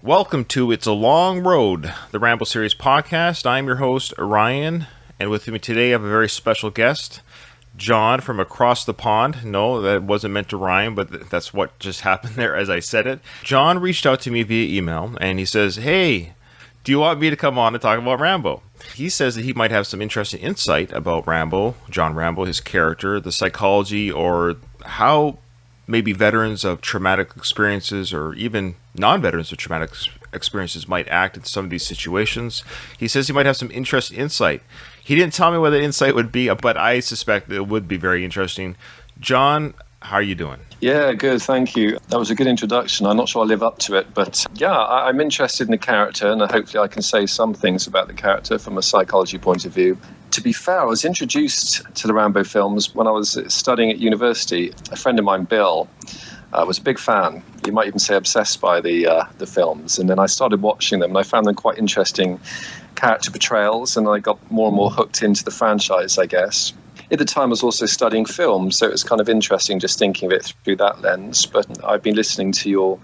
Welcome to It's a Long Road, the Rambo series podcast. I'm your host, Ryan, and with me today I have a very special guest, John from across the pond. No, that wasn't meant to rhyme, but that's what just happened there as I said it. John reached out to me via email, and he says, hey, do you want me to come on and talk about Rambo? He says that he might have some interesting insight about Rambo, John Rambo, his character, the psychology, or how maybe veterans of traumatic experiences or even non-veterans of traumatic experiences might act in some of these situations. He says he might have some interesting insight. He didn't tell me what the insight would be, but I suspect it would be very interesting. John, how are you doing? Yeah, good. Thank you. That was a good introduction. I'm not sure I live up to it, but yeah, I'm interested in the character, and hopefully I can say some things about the character from a psychology point of view. To be fair, I was introduced to the Rambo films when I was studying at university. A friend of mine, Bill, was a big fan. You might even say obsessed by the films. And then I started watching them, and I found them quite interesting character portrayals, and I got more and more hooked into the franchise, I guess. At the time, I was also studying film, so it was kind of interesting just thinking of it through that lens. But I've been listening to your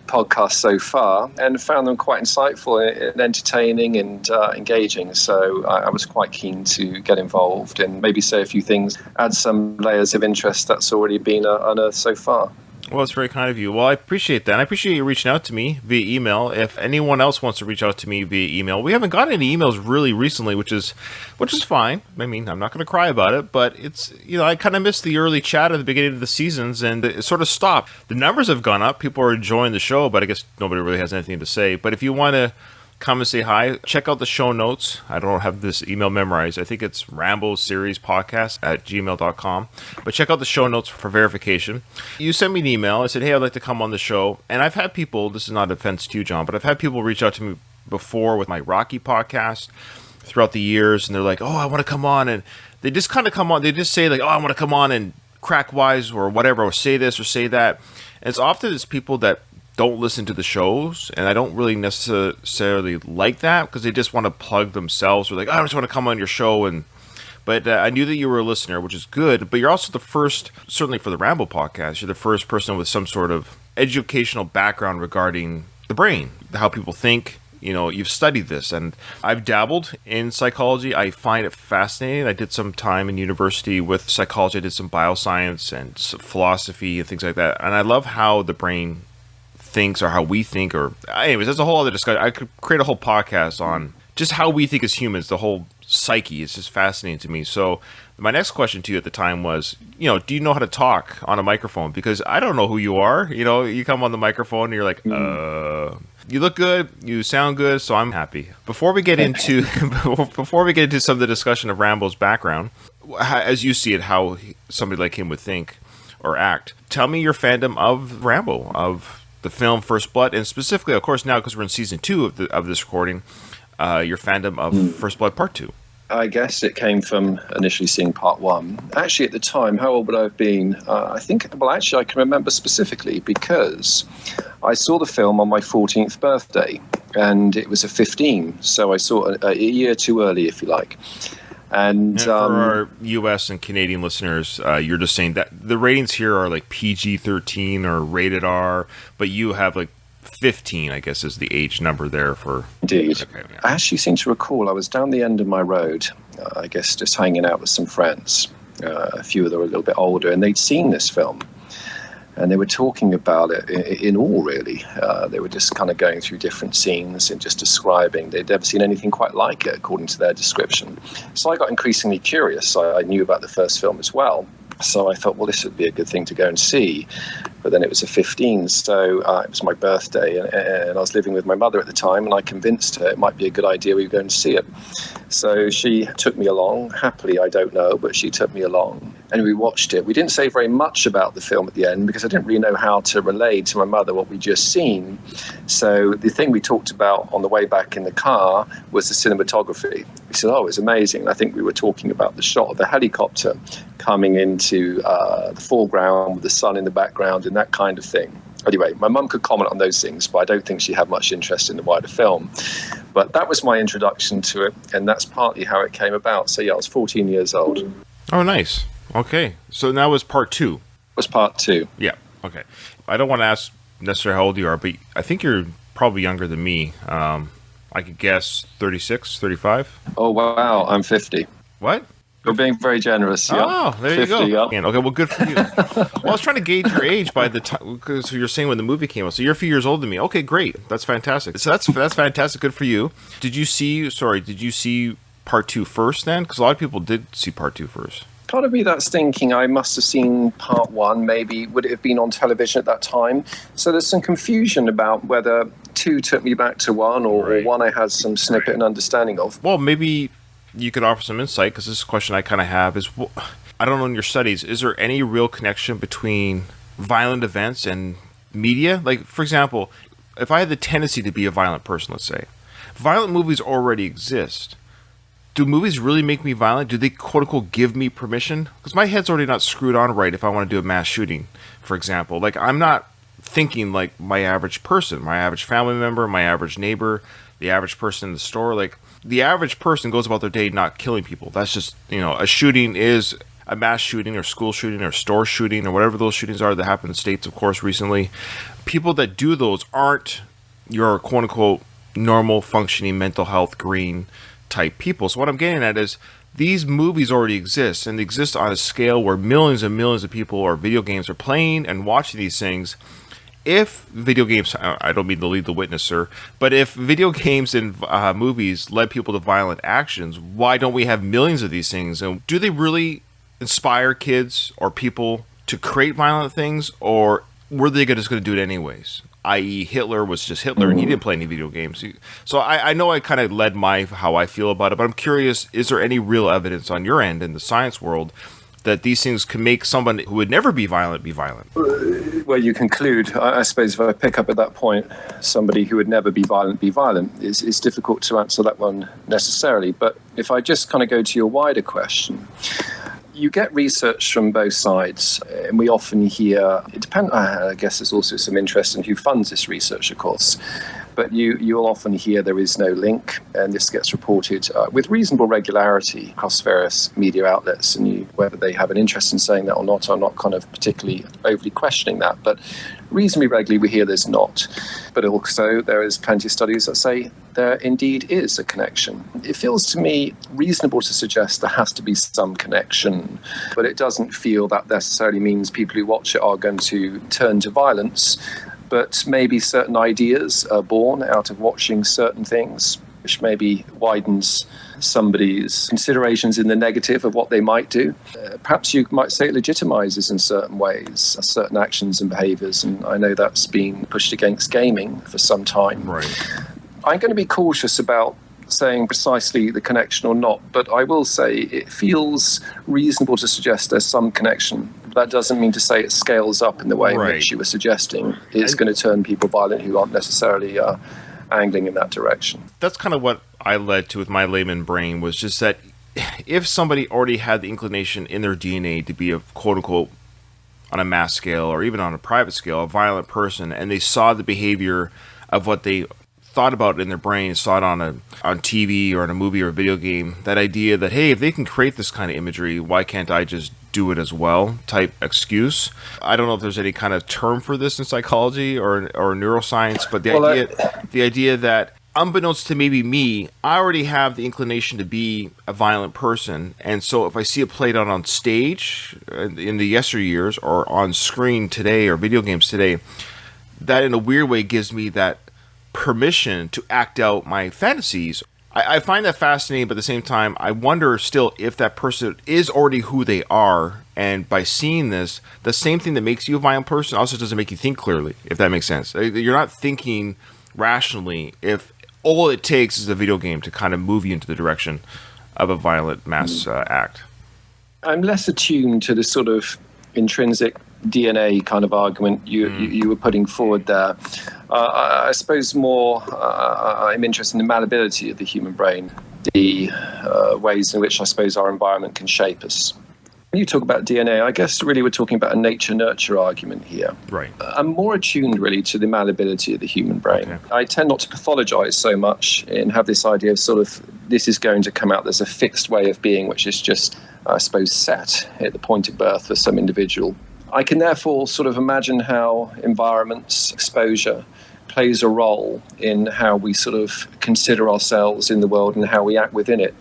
podcast so far and found them quite insightful and entertaining and engaging. So I was quite keen to get involved and maybe say a few things, add some layers of interest that's already been unearthed so far. Well, it's very kind of you. Well, I appreciate that. And I appreciate you reaching out to me via email. If anyone else wants to reach out to me via email, we haven't gotten any emails really recently, which is fine. I mean, I'm not going to cry about it, but it's, I kind of missed the early chat at the beginning of the seasons, and it sort of stopped. The numbers have gone up. People are enjoying the show, but I guess nobody really has anything to say. But if you want to come and say hi, check out the show notes. I don't have this email memorized. I think it's Rambo series podcast at gmail.com. But check out the show notes for verification. You sent me an email. I said, hey, I'd like to come on the show. And I've had people, this is not an offense to you, John, but I've had people reach out to me before with my Rocky podcast throughout the years. And they're like, oh, I want to come on. And they just kind of come on. They just say like, oh, I want to come on and crack wise or whatever, or say this or say that. And it's people that don't listen to the shows, and I don't really necessarily like that because they just want to plug themselves or like, oh, I just want to come on your show. But I knew that you were a listener, which is good, but you're also the first, certainly for the Rambo podcast, you're the first person with some sort of educational background regarding the brain, how people think. You've studied this, and I've dabbled in psychology. I find it fascinating. I did some time in university with psychology. I did some bioscience and philosophy and things like that, and I love how the brain thinks, or how we think, or anyways, that's a whole other discussion. I could create a whole podcast on just how we think as humans, the whole psyche is just fascinating to me. So my next question to you at the time was, do you know how to talk on a microphone? Because I don't know who you are. You come on the microphone and you're like, you look good, you sound good, so I'm happy. Before we get into some of the discussion of Rambo's background, as you see it, how somebody like him would think or act, tell me your fandom of Rambo, of the film First Blood, and specifically, of course, now because we're in season 2 of this recording, your fandom of First Blood Part 2. I guess it came from initially seeing Part 1. Actually, at the time, how old would I have been? I can remember specifically because I saw the film on my 14th birthday, and it was a 15, so I saw it a year too early, if you like. And for our U.S. and Canadian listeners, you're just saying that the ratings here are like PG-13 or rated R, but you have like 15, I guess, is the age number there for... Indeed. Okay, yeah. I actually seem to recall I was down the end of my road, I guess just hanging out with some friends, a few of them were a little bit older, and they'd seen this film. And they were talking about it in all, really. They were just kind of going through different scenes and just describing. They'd never seen anything quite like it, according to their description. So I got increasingly curious. I knew about the first film as well. So I thought, well, this would be a good thing to go and see. But then it was a 15, so it was my birthday, and I was living with my mother at the time, and I convinced her it might be a good idea we were going to see it. So she took me along. Happily, I don't know, but she took me along, and we watched it. We didn't say very much about the film at the end because I didn't really know how to relay to my mother what we'd just seen. So the thing we talked about on the way back in the car was the cinematography. We said, oh, it was amazing. I think we were talking about the shot of the helicopter coming into the foreground with the sun in the background and that kind of thing. Anyway, my mum could comment on those things, but I don't think she had much interest in the wider film. But that was my introduction to it, and that's partly how it came about. So yeah, I was 14 years old. Oh, nice. Okay. So now was part 2. It was part 2. Yeah. Okay. I don't want to ask necessarily how old you are, but I think you're probably younger than me. I could guess 36, 35. Oh, wow. I'm 50. What? You're being very generous. Yeah. Oh, there 50, you go. yeah. Okay, well, good for you. Well, I was trying to gauge your age by the time, because you're saying when the movie came out. So you're a few years older than me. Okay, great. That's fantastic. So that's fantastic. Good for you. Did you see part 2 first then? Because a lot of people did see part 2 first. Part of me that's thinking I must have seen part 1, maybe. Would it have been on television at that time? So there's some confusion about whether 2 took me back to 1 or 1 I had some snippet and understanding of. Well, maybe you could offer some insight, because this question I kind of have is, I don't know, in your studies, is there any real connection between violent events and media? Like, for example, if I had the tendency to be a violent person, let's say, violent movies already exist. Do movies really make me violent? Do they, quote unquote, give me permission? Because my head's already not screwed on right if I want to do a mass shooting, for example. Like, I'm not thinking like my average person, my average family member, my average neighbor, the average person in the store. Like, the average person goes about their day not killing people. That's just, a shooting is a mass shooting or school shooting or store shooting or whatever those shootings are that happen in the States, of course, recently. People that do those aren't your, quote unquote, normal functioning mental health green type people. So what I'm getting at is these movies already exist, and they exist on a scale where millions and millions of people or video games are playing and watching these things. If video games, I don't mean to lead the witness, sir, but if video games and movies led people to violent actions, why don't we have millions of these things? And do they really inspire kids or people to create violent things, or were they just going to do it anyways? I.e., Hitler was just Hitler, and he didn't play any video games. So I know I kind of led how I feel about it, but I'm curious, is there any real evidence on your end in the science world that these things can make someone who would never be violent be violent? Well, you conclude, I suppose if I pick up at that point, somebody who would never be violent is difficult to answer that one necessarily. But if I just kind of go to your wider question, you get research from both sides, and we often hear, I guess there's also some interest in who funds this research, of course, but you'll often hear there is no link, and this gets reported with reasonable regularity across various media outlets, and whether they have an interest in saying that or not, I'm not kind of particularly overly questioning that, but reasonably regularly we hear there's not. But also there is plenty of studies that say there indeed is a connection. It feels to me reasonable to suggest there has to be some connection, but it doesn't feel that necessarily means people who watch it are going to turn to violence. But maybe certain ideas are born out of watching certain things, which maybe widens somebody's considerations in the negative of what they might do. Perhaps you might say it legitimizes in certain ways certain actions and behaviors, and I know that's been pushed against gaming for some time. Right. I'm going to be cautious about saying precisely the connection or not, but I will say it feels reasonable to suggest there's some connection. That doesn't mean to say it scales up in the way in which you were suggesting. It's going to turn people violent who aren't necessarily angling in that direction. That's kind of what I led to with my layman brain, was just that if somebody already had the inclination in their DNA to be a quote-unquote, on a mass scale or even on a private scale, a violent person, and they saw the behavior of what they thought about in their brain, saw it on TV or in a movie or a video game, that idea that, hey, if they can create this kind of imagery, why can't I just do it as well type excuse. I don't know if there's any kind of term for this in psychology or neuroscience, but the idea that unbeknownst to maybe me, I already have the inclination to be a violent person, and so if I see it played out on stage in the yesteryears or on screen today or video games today, that in a weird way gives me that permission to act out my fantasies. I find that fascinating, but at the same time, I wonder still if that person is already who they are, and by seeing this, the same thing that makes you a violent person also doesn't make you think clearly, if that makes sense. You're not thinking rationally if all it takes is a video game to kind of move you into the direction of a violent mass act. I'm less attuned to the sort of intrinsic DNA kind of argument you were putting forward there. I suppose more I'm interested in the malleability of the human brain, the ways in which I suppose our environment can shape us. When you talk about DNA, I guess really we're talking about a nature-nurture argument here. Right. I'm more attuned really to the malleability of the human brain. Okay. I tend not to pathologize so much and have this idea of sort of this is going to come out, there's a fixed way of being which is just, I suppose, set at the point of birth for some individual. I can therefore sort of imagine how environments, exposure, plays a role in how we sort of consider ourselves in the world and how we act within it,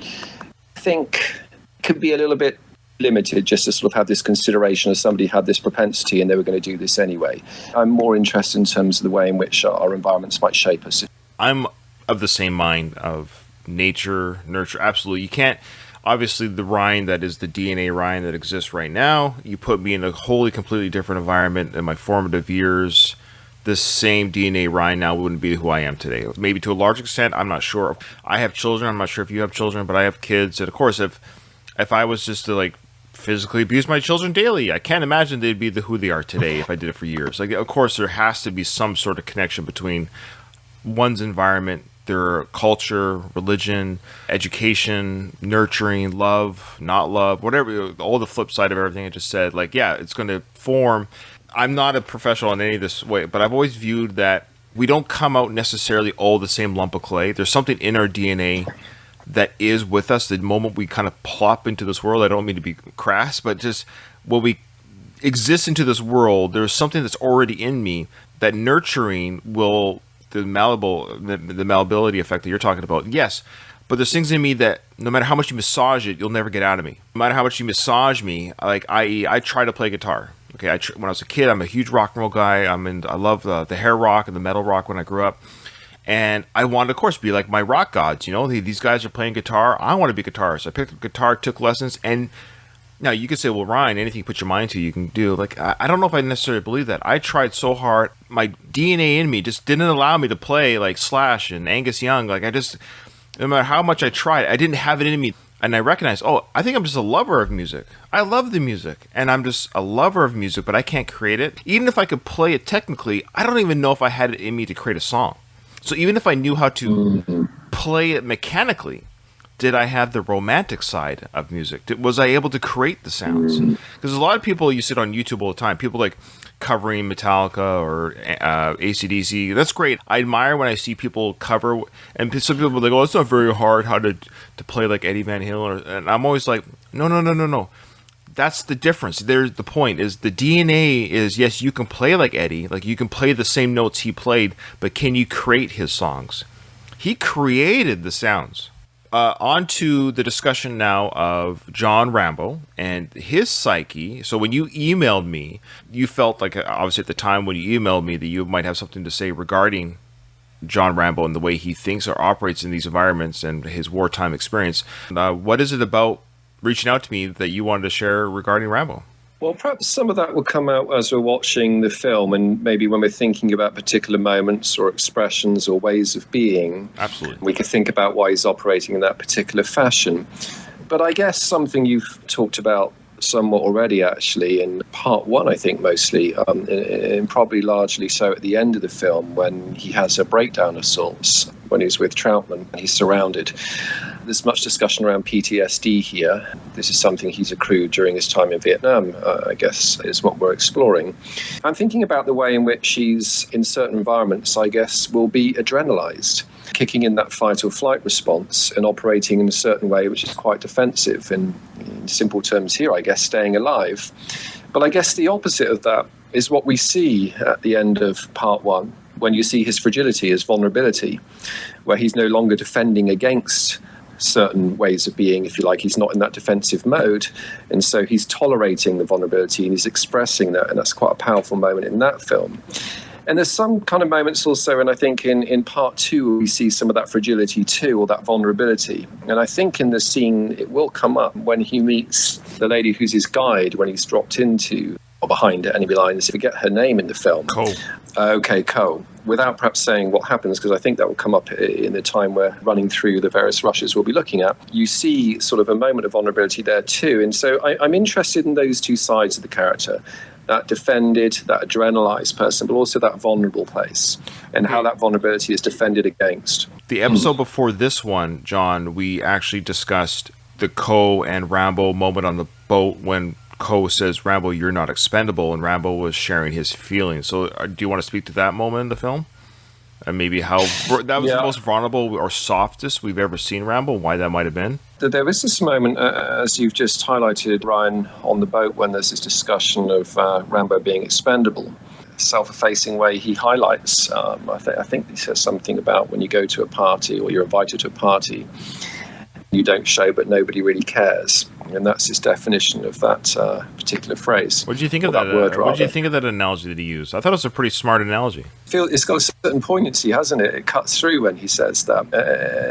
I think could be a little bit limited just to sort of have this consideration of somebody had this propensity and they were going to do this anyway. I'm more interested in terms of the way in which our environments might shape us. I'm of the same mind of nature, nurture. Absolutely. You can't, obviously, the Ryan that is the DNA Ryan that exists right now, you put me in a wholly, completely different environment in my formative years. This same DNA Ryan now wouldn't be who I am today. Maybe to a large extent, I'm not sure. I have children. I'm not sure if you have children, but I have kids. And of course, if I was just to like physically abuse my children daily, I can't imagine they'd be who they are today if I did it for years. Like, of course, there has to be some sort of connection between one's environment, their culture, religion, education, nurturing, love, not love, whatever, all the flip side of everything I just said. Like, yeah, it's going to form. I'm not a professional in any of this way, but I've always viewed that we don't come out necessarily all the same lump of clay. There's something in our DNA that is with us the moment we kind of plop into this world. I don't mean to be crass, but just when we exist into this world, there's something that's already in me that nurturing will, the malleability effect that you're talking about. Yes, but there's things in me that no matter how much you massage it, you'll never get out of me. No matter how much you massage me, like, i.e., I try to play guitar. Okay, when I was a kid, I'm a huge rock and roll guy. I love the hair rock and the metal rock when I grew up. And I wanted, of course, be like my rock gods. You know, these guys are playing guitar. I want to be a guitarist. I picked up guitar, took lessons, and now you could say, well, Ryan, anything you put your mind to, you can do. Like, I don't know if I necessarily believe that. I tried so hard. My DNA in me just didn't allow me to play like Slash and Angus Young. Like, no matter how much I tried, I didn't have it in me. And I recognized, I think I'm just a lover of music. I love the music, and I'm just a lover of music, but I can't create it. Even if I could play it technically, I don't even know if I had it in me to create a song. So even if I knew how to play it mechanically, did I have the romantic side of music? Was I able to create the sounds? Because a lot of people, you sit on YouTube all the time, people like covering Metallica or AC/DC. That's great. I admire when I see people cover, and some people are like, it's not very hard how to play like Eddie Van Halen. And I'm always like, no. That's the difference. There's the point is the DNA is, yes, you can play like Eddie, like you can play the same notes he played, but can you create his songs? He created the sounds. On to the discussion now of John Rambo and his psyche. So when you emailed me, you felt like, obviously at the time when you emailed me, that you might have something to say regarding John Rambo and the way he thinks or operates in these environments and his wartime experience. What is it about reaching out to me that you wanted to share regarding Rambo? Well, perhaps some of that will come out as we're watching the film, and maybe when we're thinking about particular moments or expressions or ways of being. Absolutely. We could think about why he's operating in that particular fashion. But I guess something you've talked about somewhat already, actually, in part one, I think mostly, and probably largely so at the end of the film when he has a breakdown of sorts, when he's with Troutman and he's surrounded. There's much discussion around PTSD here. This is something he's accrued during his time in Vietnam, I guess, is what we're exploring. I'm thinking about the way in which he's, in certain environments, I guess, will be adrenalized, kicking in that fight or flight response and operating in a certain way which is quite defensive. And in simple terms here, I guess, staying alive. But I guess the opposite of that is what we see at the end of part one, when you see his fragility, his vulnerability, where he's no longer defending against certain ways of being, if you like. He's not in that defensive mode, and so he's tolerating the vulnerability and he's expressing that, and that's quite a powerful moment in that film. And there's some kind of moments also, and I think in part two we see some of that fragility too, or that vulnerability. And I think in the scene it will come up when he meets the lady who's his guide, when he's dropped into or behind enemy lines. I forget her name in the film. Cole. Cole. Without perhaps saying what happens, because I think that will come up in the time we're running through the various rushes we'll be looking at. You see sort of a moment of vulnerability there too. And so I'm interested in those two sides of the character, that defended, that adrenalized person, but also that vulnerable place, and how that vulnerability is defended against. The episode before this one, John, we actually discussed the Ko and Rambo moment on the boat when Ko says, Rambo, you're not expendable, and Rambo was sharing his feelings. So do you want to speak to that moment in the film? And maybe how that was the most vulnerable or softest we've ever seen Rambo, why that might have been? There is this moment, as you've just highlighted, Ryan, on the boat when there's this discussion of Rambo being expendable. self-effacing way he highlights. I think he says something about when you go to a party or you're invited to a party, you don't show, but nobody really cares. And that's his definition of that particular phrase. What did you think of that word? What did you think of that analogy that he used? I thought it was a pretty smart analogy. It's got a certain poignancy, hasn't it? It cuts through when he says that,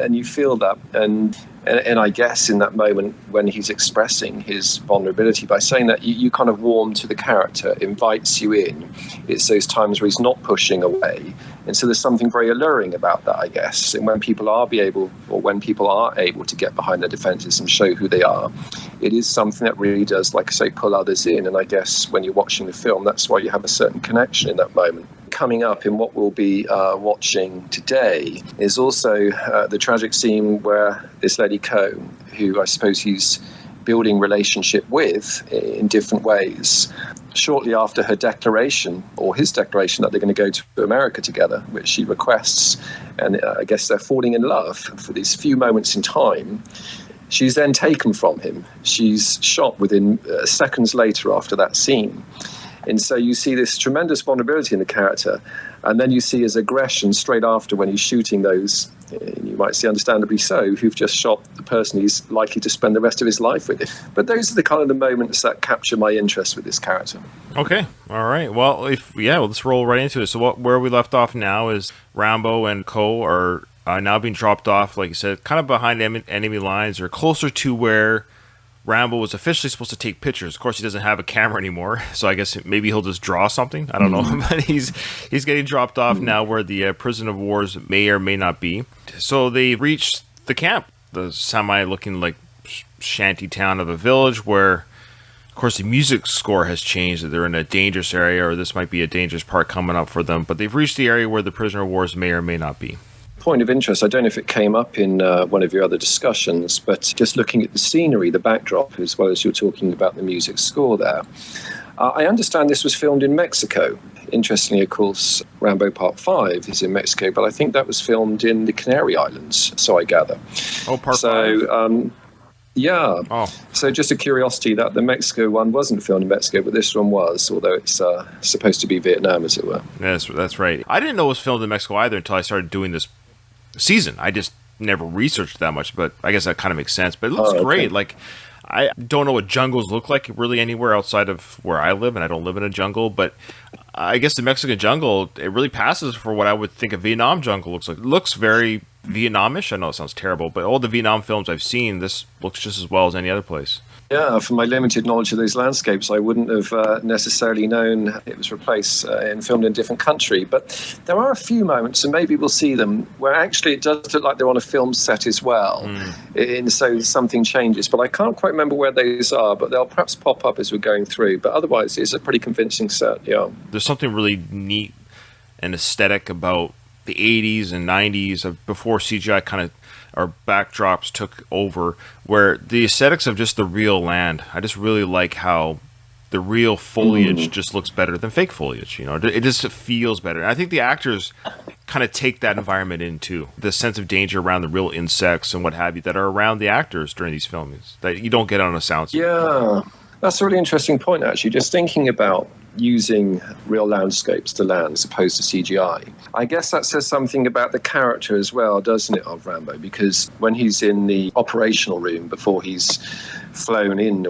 and you feel that. And I guess in that moment when he's expressing his vulnerability by saying that, you kind of warm to the character, invites you in. It's those times where he's not pushing away. And so there's something very alluring about that, I guess. And when people are able to get behind their defenses and show who they are, it is something that really does, like I say, pull others in. And I guess when you're watching the film, that's why you have a certain connection in that moment. Coming up in what we'll be watching today is also the tragic scene where this Lady Ko, who I suppose he's building relationship with in different ways, shortly after her declaration, or his declaration, that they're going to go to America together, which she requests, and I guess they're falling in love for these few moments in time. She's then taken from him. She's shot within seconds later after that scene. And so you see this tremendous vulnerability in the character, and then you see his aggression straight after when he's shooting those, you might say understandably so, who've just shot the person he's likely to spend the rest of his life with. But those are the kind of the moments that capture my interest with this character. Okay, all right. Well, let's roll right into it. So where we left off now is Rambo and Ko are now being dropped off, like you said, kind of behind enemy lines, or closer to where Rambo was officially supposed to take pictures. Of course, he doesn't have a camera anymore, so I guess maybe he'll just draw something. I don't know. But he's getting dropped off now where the prison of wars may or may not be. So they reached the camp, the semi-looking like shanty town of a village where, of course, the music score has changed. That they're in a dangerous area, or this might be a dangerous part coming up for them. But they've reached the area where the prisoner of wars may or may not be. Point of interest, I don't know if it came up in one of your other discussions, but just looking at the scenery, the backdrop, as well as you're talking about the music score there, I understand this was filmed in Mexico. Interestingly, of course, Rambo Part 5 is in Mexico, but I think that was filmed in the Canary Islands, so I gather. Oh, Part 5? Yeah. Oh. So just a curiosity that the Mexico one wasn't filmed in Mexico, but this one was, although it's supposed to be Vietnam, as it were. Yes, that's right. I didn't know it was filmed in Mexico either until I started doing this season. I just never researched that much, but I guess that kind of makes sense. But it looks great. Like, I don't know what jungles look like really anywhere outside of where I live, and I don't live in a jungle, but I guess the Mexican jungle, it really passes for what I would think a Vietnam jungle looks like. It looks very Vietnamish. I know it sounds terrible, but all the Vietnam films I've seen, this looks just as well as any other place. Yeah, from my limited knowledge of those landscapes, I wouldn't have necessarily known it was replaced and filmed in a different country. But there are a few moments, and maybe we'll see them, where actually it does look like they're on a film set as well. And so something changes. But I can't quite remember where those are, but they'll perhaps pop up as we're going through. But otherwise, it's a pretty convincing set, yeah. There's something really neat and aesthetic about the 80s and 90s of before CGI kind of or backdrops took over, where the aesthetics of just the real land, I just really like how the real foliage just looks better than fake foliage. You know, it just feels better. And I think the actors kind of take that environment in too, the sense of danger around the real insects and what have you that are around the actors during these filmings that you don't get on a sound. Yeah, that's a really interesting point, actually. Just thinking about using real landscapes to land as opposed to CGI. I guess that says something about the character as well, doesn't it, of Rambo? Because when he's in the operational room before he's flown in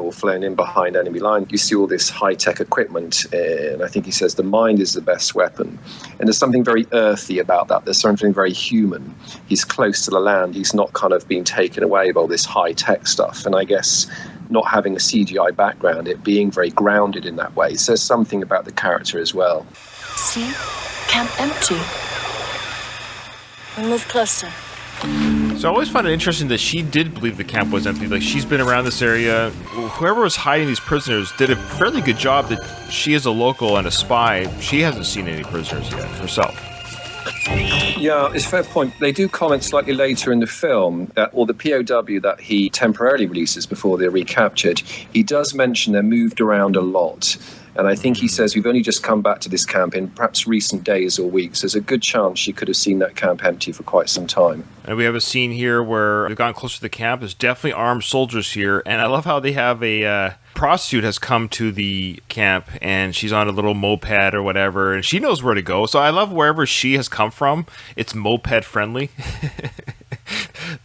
behind enemy line, you see all this high-tech equipment, and I think he says the mind is the best weapon. And there's something very earthy about that. There's something very human. He's close to the land. He's not kind of being taken away by all this high-tech stuff. And I guess not having a CGI background, it being very grounded in that way, says something about the character as well. See? Camp empty. We'll move closer. So I always find it interesting that she did believe the camp was empty. Like, she's been around this area. Whoever was hiding these prisoners did a fairly good job that she is a local and a spy. She hasn't seen any prisoners yet herself. Yeah, it's a fair point. They do comment slightly later in the film that, or the POW that he temporarily releases before they're recaptured, he does mention they're moved around a lot. And I think he says, we've only just come back to this camp in perhaps recent days or weeks. There's a good chance she could have seen that camp empty for quite some time. And we have a scene here where we've gotten closer to the camp. There's definitely armed soldiers here. And I love how they have a prostitute has come to the camp, and she's on a little moped or whatever, and she knows where to go. So I love wherever she has come from, it's moped friendly.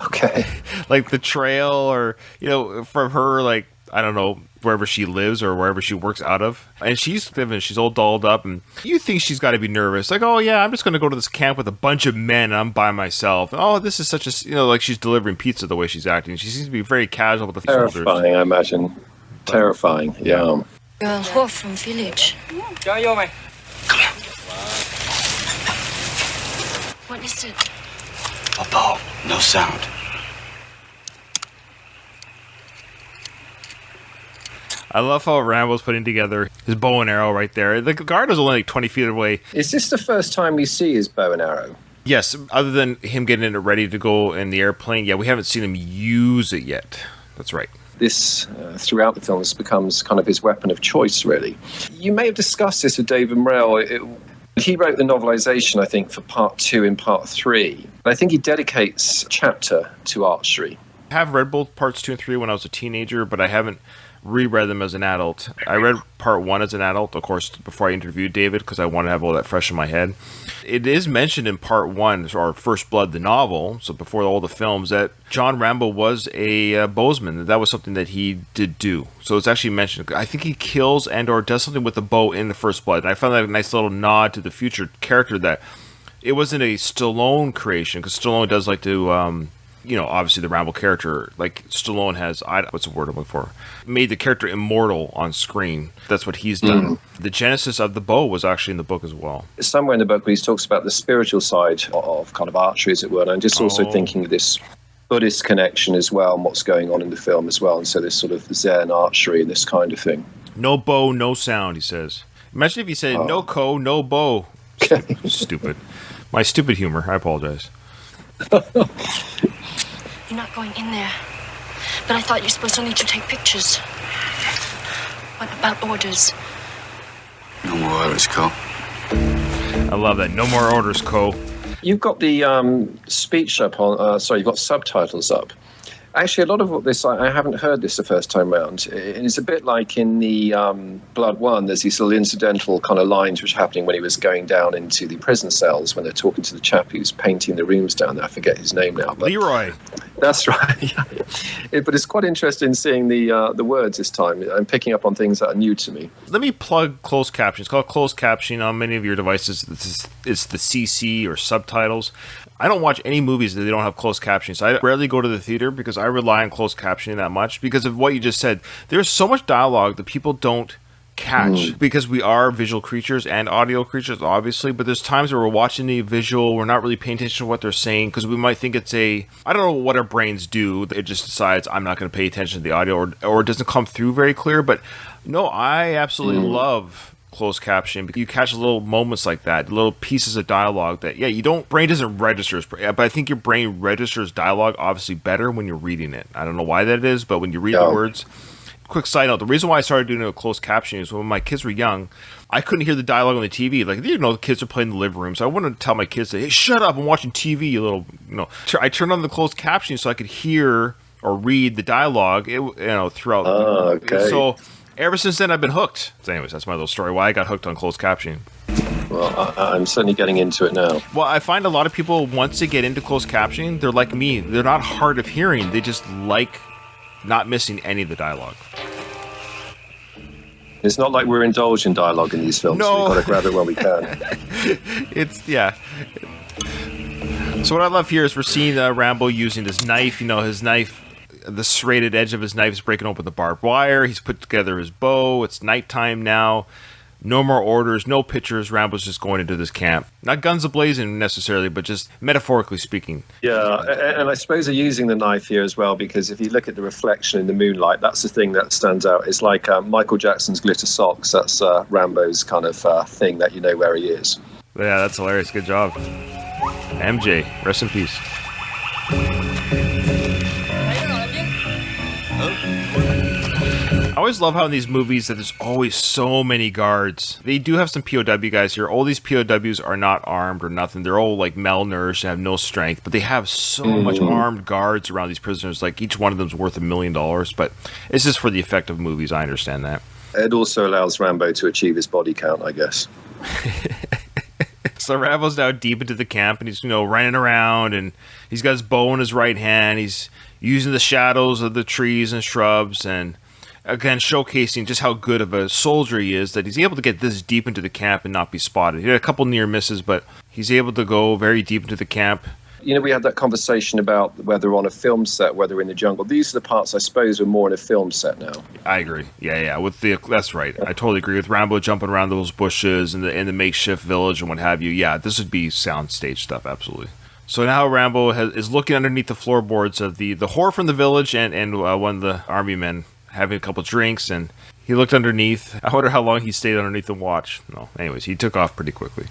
Okay. Like the trail, or, you know, from her, like, I don't know, wherever she lives or wherever she works out of. And she's all dolled up, and you think she's got to be nervous. Like, oh, yeah, I'm just going to go to this camp with a bunch of men, and I'm by myself. Oh, this is such a, you know, like she's delivering pizza the way she's acting. She seems to be very casual with the shoulders. Terrifying, I imagine. Terrifying, yeah. You're a whore from village. What is it? A bow, no sound. I love how Rambo's putting together his bow and arrow right there. The guard is only like 20 feet away. Is this the first time we see his bow and arrow? Yes, other than him getting it ready to go in the airplane, yeah, we haven't seen him use it yet. That's right. This, throughout the film, this becomes kind of his weapon of choice, really. You may have discussed this with David Morrell. He wrote the novelization, I think, for part 2 and part 3. I think he dedicates a chapter to archery. I have read both parts 2 and 3 when I was a teenager, but I haven't reread them as an adult. I read part 1 as an adult, of course, before I interviewed David, because I wanted to have all that fresh in my head. It is mentioned in part 1, or First Blood, the novel, so before all the films, that John Rambo was a bowsman. That was something that he did do. So it's actually mentioned. I think he kills and or does something with the bow in the First Blood. And I found that a nice little nod to the future character, that it wasn't a Stallone creation, because Stallone does like to... you know, obviously the Rambo character, like Stallone has, what's the word I'm looking for? Made the character immortal on screen. That's what he's done. The genesis of the bow was actually in the book as well. Somewhere in the book where he talks about the spiritual side of kind of archery, as it were. And I'm just also thinking of this Buddhist connection as well, and what's going on in the film as well. And so this sort of Zen archery and this kind of thing. No bow, no sound, he says. Imagine if he said, no co, no bow. Stupid. My stupid humor. I apologize. You're not going in there. But I thought you're supposed only to take pictures. What about orders? No more orders, Co. I love that. No more orders, co. You've got the speech up on, you've got subtitles up. Actually, a lot of this, I haven't heard this the first time round. It's a bit like in the Blood 1, there's these little incidental kind of lines which are happening when he was going down into the prison cells, when they're talking to the chap who's painting the rooms down there. I forget his name now. But Leroy. That's right. But it's quite interesting seeing the words this time and picking up on things that are new to me. Let me plug closed captions. It's called closed captioning on many of your devices. It's the CC or subtitles. I don't watch any movies that they don't have closed captioning. So I rarely go to the theater because I rely on closed captioning that much because of what you just said. There's so much dialogue that people don't catch because we are visual creatures and audio creatures, obviously. But there's times where we're watching the visual, we're not really paying attention to what they're saying because we might think it's I don't know what our brains do. It just decides I'm not going to pay attention to the audio or it doesn't come through very clear. But no, I absolutely love closed captioning because you catch little moments like that, little pieces of dialogue that, brain doesn't register, but I think your brain registers dialogue obviously better when you're reading it. I don't know why that is, but when you read the words. Quick side note, the reason why I started doing a closed captioning is when my kids were young, I couldn't hear the dialogue on the TV. Like, the kids are playing in the living room, so I wanted to tell my kids, hey, shut up, I'm watching TV, you little, I turned on the closed captioning so I could hear or read the dialogue, throughout. Okay. So ever since then, I've been hooked. So anyways, that's my little story, why I got hooked on closed captioning. Well, I'm certainly getting into it now. Well, I find a lot of people, once they get into closed captioning, they're like me. They're not hard of hearing. They just like not missing any of the dialogue. It's not like we're indulged in dialogue in these films. No. We've got to grab it when we can. So what I love here is we're seeing Rambo using his knife. His knife, the serrated edge of his knife is breaking open the barbed wire. He's put together his bow. It's nighttime now. No more orders, no pictures. Rambo's just going into this camp. Not guns a-blazing necessarily, but just metaphorically speaking. Yeah, and I suppose they're using the knife here as well, because if you look at the reflection in the moonlight, that's the thing that stands out. It's like Michael Jackson's glitter socks. That's Rambo's kind of thing that you know where he is. Yeah, that's hilarious. Good job. MJ, rest in peace. I always love how in these movies that there's always so many guards. They do have some POW guys here. All these POWs are not armed or nothing. They're all like malnourished and have no strength, but they have so much armed guards around these prisoners. Like each one of them's worth $1 million, but it's just for the effect of movies. I understand that. It also allows Rambo to achieve his body count, I guess. So Rambo's now deep into the camp, and he's running around, and he's got his bow in his right hand. He's using the shadows of the trees and shrubs, and again showcasing just how good of a soldier he is, that he's able to get this deep into the camp and not be spotted. He had a couple near misses, but he's able to go very deep into the camp. We had that conversation about whether on a film set, whether in the jungle. These are the parts, I suppose, are more in a film set now. I agree. Yeah. That's right. I totally agree with Rambo jumping around those bushes and the makeshift village and what have you. Yeah, this would be soundstage stuff, absolutely. So now Rambo is looking underneath the floorboards of the whore from the village and one of the army men having a couple drinks, and he looked underneath. I wonder how long he stayed underneath the watch. No, anyways, he took off pretty quickly.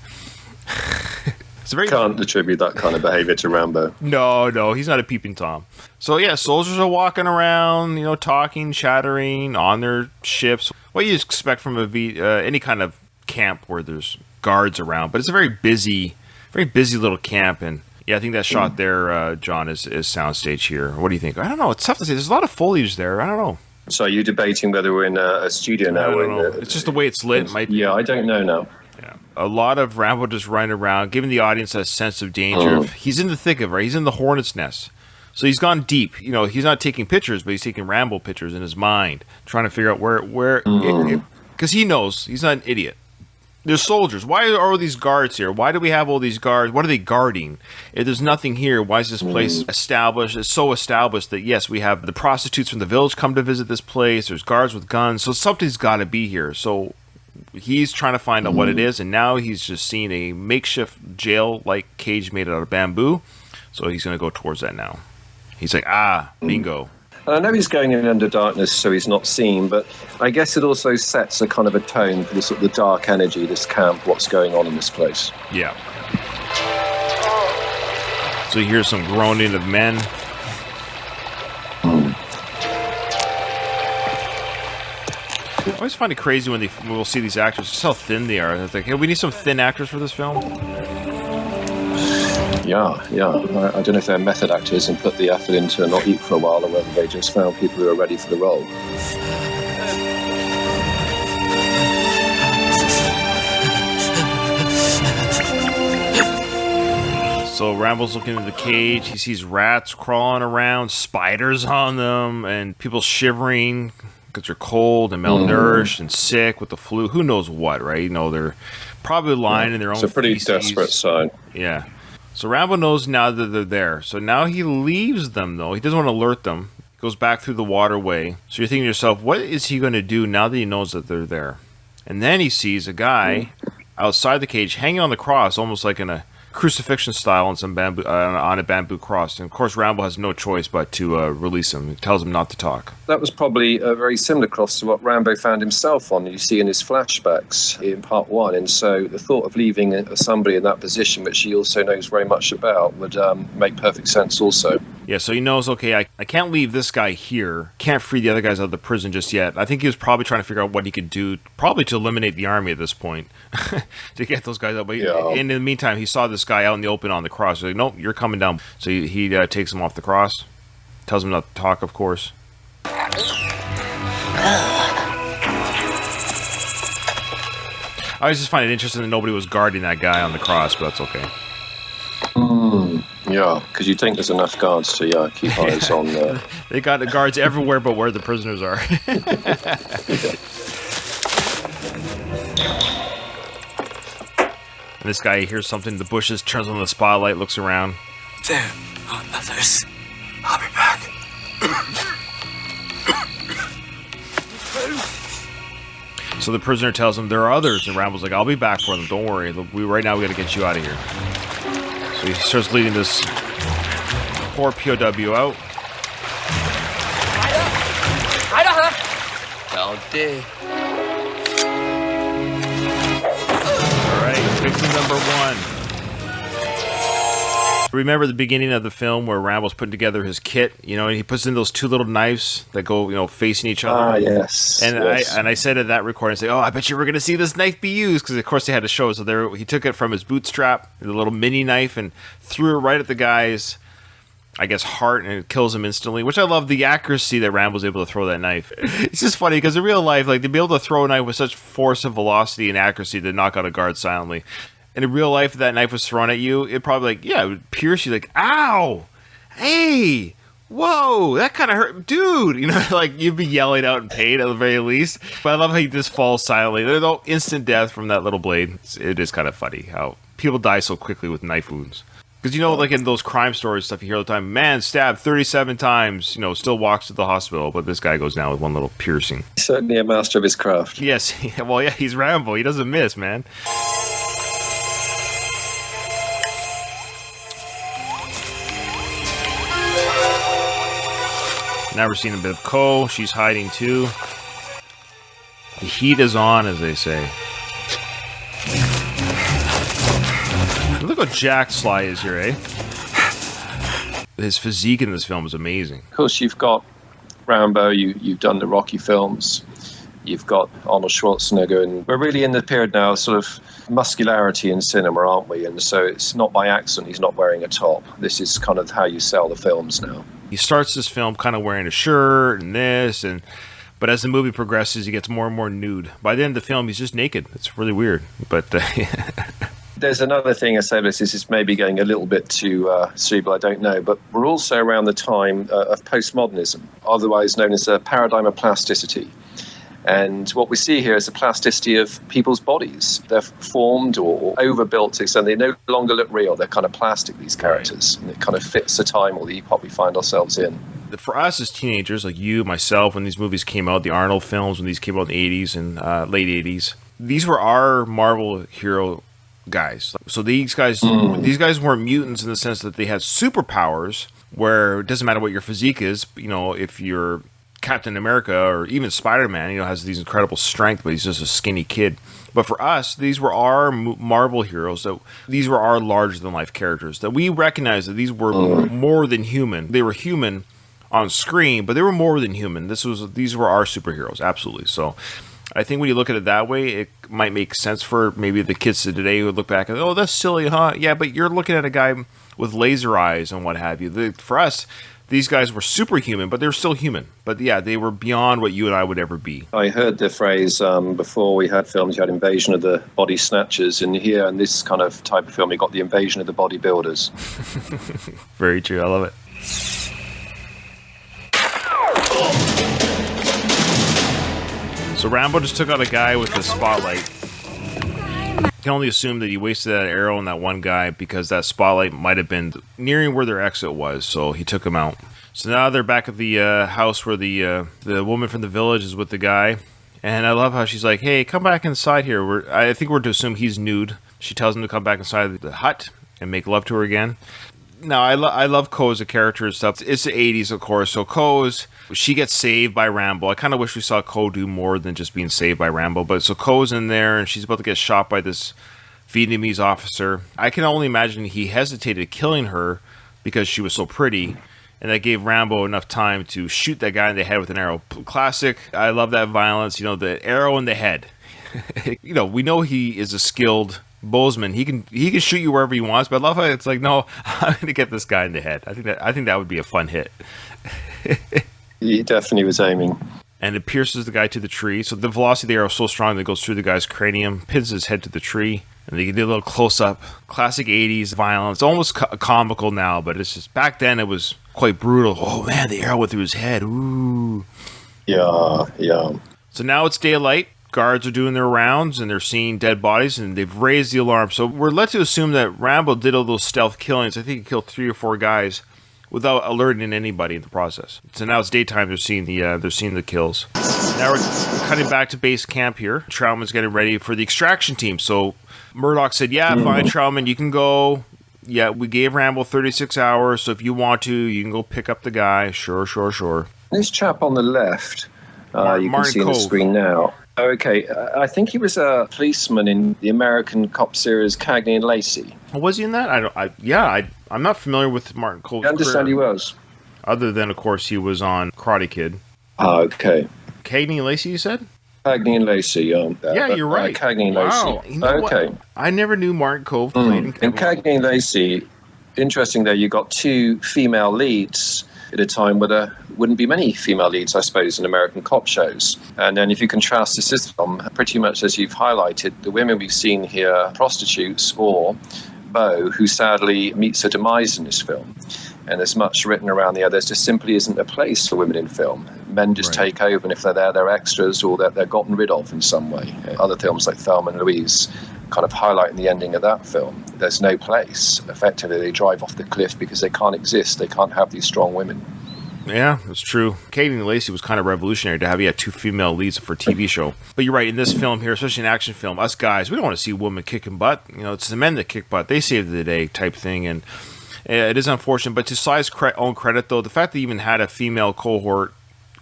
Can't attribute that kind of behavior to Rambo. No, he's not a peeping Tom. So yeah, soldiers are walking around, talking, chattering on their ships. What you expect from any kind of camp where there's guards around, but it's a very busy little camp. And yeah, I think that shot there, John, is soundstage here. What do you think? I don't know. It's tough to say. There's a lot of foliage there. I don't know. So are you debating whether we're in a studio now? I don't know. It's just the way it's lit. Yeah, I don't know now. Yeah. A lot of Rambo just running around, giving the audience a sense of danger. He's in the thick of it, right? He's in the hornet's nest. So he's gone deep. He's not taking pictures, but he's taking Rambo pictures in his mind, trying to figure out where because he knows he's not an idiot. There's soldiers. Why are all these guards here? Why do we have all these guards? What are they guarding? If there's nothing here, why is this place established? It's so established that, yes, we have the prostitutes from the village come to visit this place. There's guards with guns. So something's got to be here. So he's trying to find out what it is, and now he's just seen a makeshift jail-like cage made out of bamboo. So he's going to go towards that now. He's like, bingo. And I know he's going in under darkness, so he's not seen, but I guess it also sets a kind of a tone for this sort of the dark energy, this camp, what's going on in this place. Yeah. So you hear some groaning of men. I always find it crazy when we'll see these actors, just how thin they are. It's like, hey, we need some thin actors for this film. Yeah. I don't know if they're method actors and put the effort in to not eat for a while, or whether they just found people who are ready for the role. So Rambo's looking into the cage. He sees rats crawling around, spiders on them, and people shivering because they're cold and malnourished and sick with the flu. Who knows what, right? They're probably lying in their own It's a pretty feces. desperate sign. Yeah. So Rambo knows now that they're there. So now he leaves them, though. He doesn't want to alert them. He goes back through the waterway. So you're thinking to yourself, what is he going to do now that he knows that they're there? And then he sees a guy outside the cage hanging on the cross, almost like in a crucifixion style on some bamboo on a bamboo cross. And of course Rambo has no choice but to release him. He tells him not to talk. That was probably a very similar cross to what Rambo found himself on, you see in his flashbacks in part one. And so the thought of leaving somebody in that position, which he also knows very much about, would make perfect sense also. Yeah, so he knows, okay, I can't leave this guy here. Can't free the other guys out of the prison just yet. I think he was probably trying to figure out what he could do, probably to eliminate the army at this point, to get those guys out. But in the meantime, he saw this guy out in the open on the cross. He's like, nope, you're coming down. So he takes him off the cross, tells him not to talk, of course. I always just find it interesting that nobody was guarding that guy on the cross, but that's okay. Yeah, because you think there's enough guards to keep eyes on. They got the guards everywhere but where the prisoners are. And this guy hears something in the bushes, turns on the spotlight, looks around. There are others. I'll be back. So the prisoner tells him there are others, and Rambo's like, I'll be back for them, don't worry. Right now we gotta get you out of here. So he starts leading this poor POW out. Alright, victim number one. Remember the beginning of the film where Rambo's putting together his kit, and he puts in those two little knives that go, facing each other. Ah, yes. And yes. I said in that recording, I say, I bet you we're going to see this knife be used, because of course they had to show it. So he took it from his bootstrap, the little mini knife, and threw it right at the guy's, I guess, heart, and it kills him instantly, which I love the accuracy that Rambo's able to throw that knife. It's just funny, because in real life, like, to be able to throw a knife with such force and velocity and accuracy to knock out a guard silently. And in real life, if that knife was thrown at you, it probably, it would pierce you, like, ow! Hey! Whoa! That kind of hurt. Dude! Like, you'd be yelling out in pain at the very least. But I love how he just falls silently. There's no instant death from that little blade. It is kind of funny how people die so quickly with knife wounds. Because, like in those crime stories stuff you hear all the time, man stabbed 37 times, still walks to the hospital, but this guy goes down with one little piercing. He's certainly a master of his craft. Yes. Well, yeah, he's Rambo. He doesn't miss, man. Now we're seeing a bit of Ko. She's hiding too. The heat is on, as they say. Look how jacked Sly is here, eh? His physique in this film is amazing. Of course, you've got Rambo, you've done the Rocky films, you've got Arnold Schwarzenegger, and we're really in the period now of sort of muscularity in cinema, aren't we? And so it's not by accident he's not wearing a top. This is kind of how you sell the films now. He starts this film kind of wearing a shirt and this, but as the movie progresses, he gets more and more nude. By the end of the film, he's just naked. It's really weird, but... There's another thing I say, this is maybe going a little bit too cerebral, I don't know, but we're also around the time of postmodernism, otherwise known as a paradigm of plasticity. And what we see here is the plasticity of people's bodies. They're formed or overbuilt to extent they no longer look real. They're kind of plastic, these characters. And it kind of fits the time or the epoch we find ourselves in. For us as teenagers, like you, myself, when these movies came out, the Arnold films, when these came out in the 80s and late 80s, these were our Marvel hero guys. So these guys weren't mutants in the sense that they had superpowers where it doesn't matter what your physique is. If you're Captain America or even Spider-Man, has these incredible strength, but he's just a skinny kid. But for us, these were our Marvel heroes. So these were our larger-than-life characters that we recognized that these were more than human. They were human on screen, but they were more than human. These were our superheroes, absolutely. So I think when you look at it that way, it might make sense for maybe the kids of today who would look back and, oh, that's silly, huh? Yeah, but you're looking at a guy with laser eyes and what have you. For us, these guys were superhuman, but they're still human. But yeah, they were beyond what you and I would ever be. I heard the phrase before we had films, you had Invasion of the Body Snatchers, and here in this kind of type of film, you got the Invasion of the Bodybuilders. Very true. I love it. So Rambo just took out a guy with a spotlight. Can only assume that he wasted that arrow on that one guy because that spotlight might have been nearing where their exit was, so he took him out. So now they're back at the house where the woman from the village is with the guy, and I love how she's like, "Hey, come back inside here." I think we're to assume he's nude. She tells him to come back inside the hut and make love to her again. Now, I love Ko as a character and stuff. It's the 80s, of course, so she gets saved by Rambo. I kind of wish we saw Ko do more than just being saved by Rambo. But so Ko's in there, and she's about to get shot by this Vietnamese officer. I can only imagine he hesitated killing her because she was so pretty, and that gave Rambo enough time to shoot that guy in the head with an arrow. Classic. I love that violence. The arrow in the head. We know he is a skilled bowsman. He can shoot you wherever he wants, but I love how it's like, no, I'm going to get this guy in the head. I think that would be a fun hit. He definitely was aiming. And it pierces the guy to the tree. So the velocity of the arrow is so strong that it goes through the guy's cranium, pins his head to the tree, and they get a little close-up. Classic 80s violence. Almost comical now, but it's just, back then it was quite brutal. Oh man, the arrow went through his head. Ooh. Yeah. So now it's daylight. Guards are doing their rounds and they're seeing dead bodies and they've raised the alarm. So we're led to assume that Rambo did all those stealth killings. I think he killed 3 or 4 guys without alerting anybody in the process. So now it's daytime. They're seeing the kills. Now we're cutting back to base camp here. Troutman's getting ready for the extraction team. So Murdoch said, "Yeah, fine, Troutman, you can go. Yeah, we gave Rambo 36 hours. So if you want to, you can go pick up the guy. Sure." This chap on the left, you can see on the Cove. screen now. Okay, I think he was a policeman in the American cop series Cagney and Lacey. Was he in that? I'm not familiar with Martin Cole's I understand he career, was. other than, of course, he was on Karate Kid. Ah, okay. Cagney and Lacey, you said? Cagney and Lacey, Yeah, you're right. Cagney and Wow. Lacey. You know Okay. what? I never knew Martin Cove played in And Cagney and Lacey, interesting there, you got two female leads at a time where there wouldn't be many female leads, I suppose, in American cop shows. And then if you contrast this film, pretty much as you've highlighted, the women we've seen here are prostitutes or Bo, who sadly meets her demise in this film. And there's much written around the there just simply isn't a place for women in film. Men just take over, and if they're there, they're extras or they're gotten rid of in some way. Other films like Thelma and Louise kind of highlighting the ending of that film. There's no place. Effectively, they drive off the cliff because they can't exist. They can't have these strong women. Yeah, that's true. Cagney and Lacey was kind of revolutionary to have two female leads for a TV show. But you're right, in this film here, especially an action film, us guys, we don't want to see women kicking butt. You know, it's the men that kick butt. They save the day type thing, and it is unfortunate. But to Sly's own credit, though, the fact that he even had a female cohort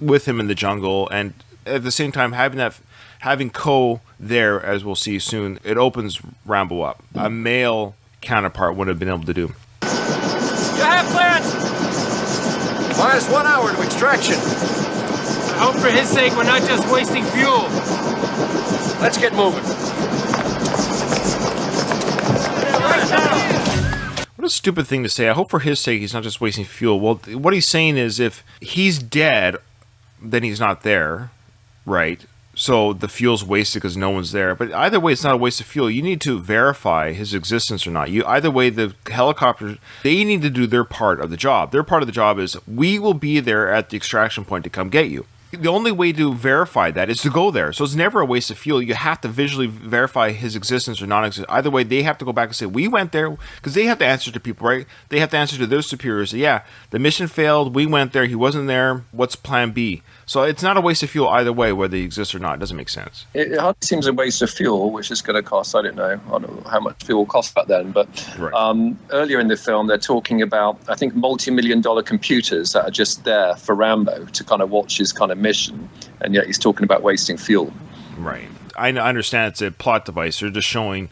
with him in the jungle, and at the same time having Co there, as we'll see soon, it opens Rambo up. A male counterpart wouldn't have been able to do. You have plans? Minus 1 hour to extraction. I hope for his sake we're not just wasting fuel. Let's get moving. What a stupid thing to say. I hope for his sake he's not just wasting fuel. Well, what he's saying is if he's dead, then he's not there, right? So the fuel's wasted because no one's there. But either way, it's not a waste of fuel. You need to verify his existence or not. Either way, the helicopters, they need to do their part of the job. Their part of the job is we will be there at the extraction point to come get you. The only way to verify that is to go there. So it's never a waste of fuel. You have to visually verify his existence or non-existence. Either way, they have to go back and say, we went there, because they have to answer to people, right? They have to answer to their superiors. Yeah, the mission failed. We went there. He wasn't there. What's plan B? So it's not a waste of fuel either way, whether he exists or not. It doesn't make sense. It hardly seems a waste of fuel, which is going to cost, I don't know how much fuel cost back then, but right. Earlier in the film, they're talking about, I think, multi-million-dollar computers that are just there for Rambo to kind of watch his kind of mission, and yet he's talking about wasting fuel. Right. I understand it's a plot device. They're just showing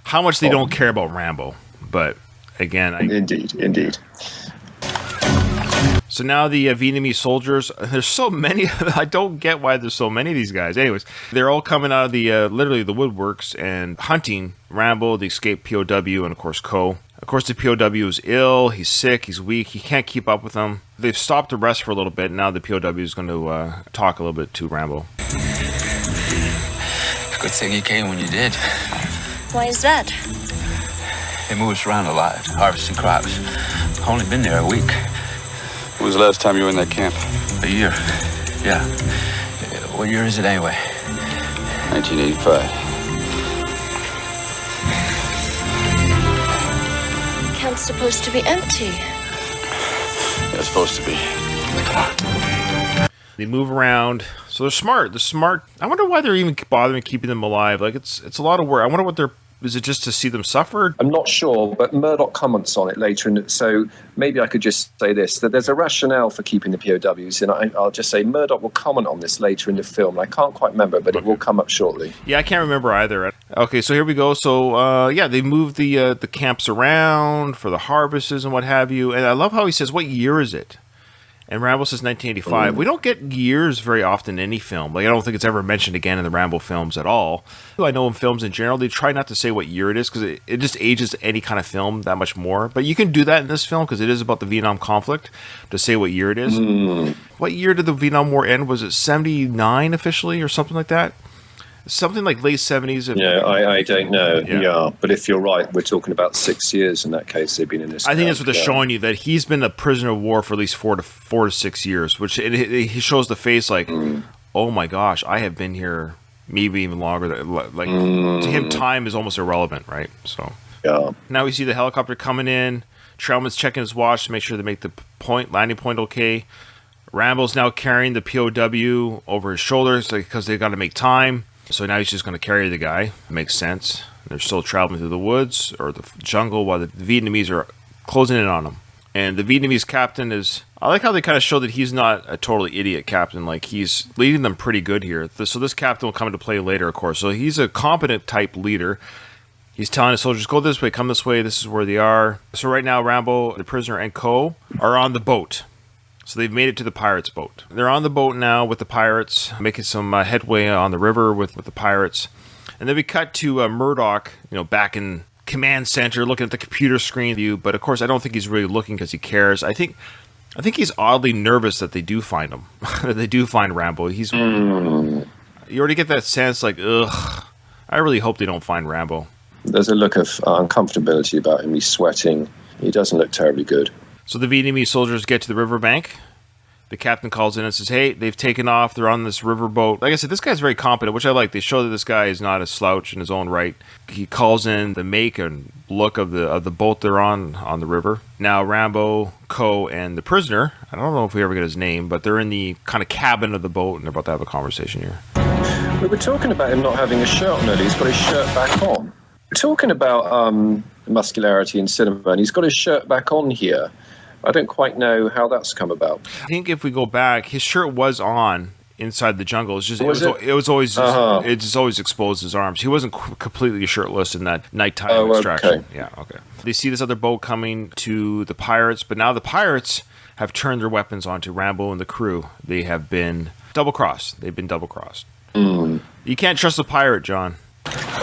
how much they don't care about Rambo. But, again... Indeed. So now the Vietnamese soldiers, there's so many, I don't get why there's so many of these guys. Anyways, they're all coming out of the, literally the woodworks and hunting Rambo, the escaped POW, and of course Co. Of course the POW is ill, he's sick, he's weak, he can't keep up with them. They've stopped to rest for a little bit, and now the POW is going to talk a little bit to Rambo. Good thing you came when you did. Why is that? They move us around a lot, harvesting crops. Only been there a week. When was the last time you were in that camp? A year. Yeah. What year is it anyway? 1985. Camp's supposed to be empty. Yeah, it's supposed to be. Come on. They move around, so they're smart. I wonder why they're even bothering keeping them alive. Like it's a lot of work. I wonder what they're. Is it just to see them suffer? I'm not sure, but Murdoch comments on it later. And so maybe I could just say this, that there's a rationale for keeping the POWs. And I'll just say Murdoch will comment on this later in the film. I can't quite remember, but it will come up shortly. Yeah, I can't remember either. Okay, so here we go. So, they move the camps around for the harvests and what have you. And I love how he says, what year is it? And Rambo says 1985. We don't get years very often in any film. Like, I don't think it's ever mentioned again in the Rambo films at all. I know in films in general, they try not to say what year it is because it just ages any kind of film that much more. But you can do that in this film because it is about the Vietnam conflict to say what year it is. What year did the Vietnam War end? Was it 79 officially or something like that? Something like late 70s. Yeah, I don't know. Yeah, but if you're right, we're talking about 6 years in that case. They've been in this. I think that's what they're showing you, that he's been a prisoner of war for at least 4 to 6 years, which he shows the face like, oh my gosh, I have been here maybe even longer. Like to him, time is almost irrelevant, right? So now we see the helicopter coming in. Trautman's checking his watch to make sure they make the landing point okay. Rambo's now carrying the POW over his shoulders because they got to make time. So now he's just going to carry the guy. Makes sense. They're still traveling through the woods or the jungle while the Vietnamese are closing in on them. And the Vietnamese captain is... I like how they kind of show that he's not a totally idiot captain. Like, he's leading them pretty good here. So this captain will come into play later, of course. So he's a competent type leader. He's telling his soldiers, go this way, come this way, this is where they are. So right now, Rambo, the prisoner, and Co. are on the boat. So they've made it to the pirates' boat. They're on the boat now with the pirates, making some headway on the river with the pirates. And then we cut to Murdoch, back in command center, looking at the computer screen view. But of course, I don't think he's really looking because he cares. I think he's oddly nervous that they do find him, that they do find Rambo. You already get that sense, like, ugh, I really hope they don't find Rambo. There's a look of uncomfortability about him. He's sweating. He doesn't look terribly good. So the Vietnamese soldiers get to the riverbank. The captain calls in and says, hey, they've taken off. They're on this riverboat. Like I said, this guy's very competent, which I like. They show that this guy is not a slouch in his own right. He calls in the make and look of the boat they're on the river. Now, Rambo, Co, and the prisoner, I don't know if we ever get his name, but they're in the kind of cabin of the boat, and they're about to have a conversation here. We were talking about him not having a shirt on earlier. He's got his shirt back on. We're talking about muscularity in cinema, and he's got his shirt back on here. I don't quite know how that's come about. I think if we go back, his shirt was on inside the jungle. It's just it was always it's always exposed his arms. He wasn't completely shirtless in that nighttime extraction. Okay. Yeah, okay. They see this other boat coming to the pirates, but now the pirates have turned their weapons onto Rambo and the crew. They have been double-crossed. They've been double-crossed. You can't trust a pirate, John.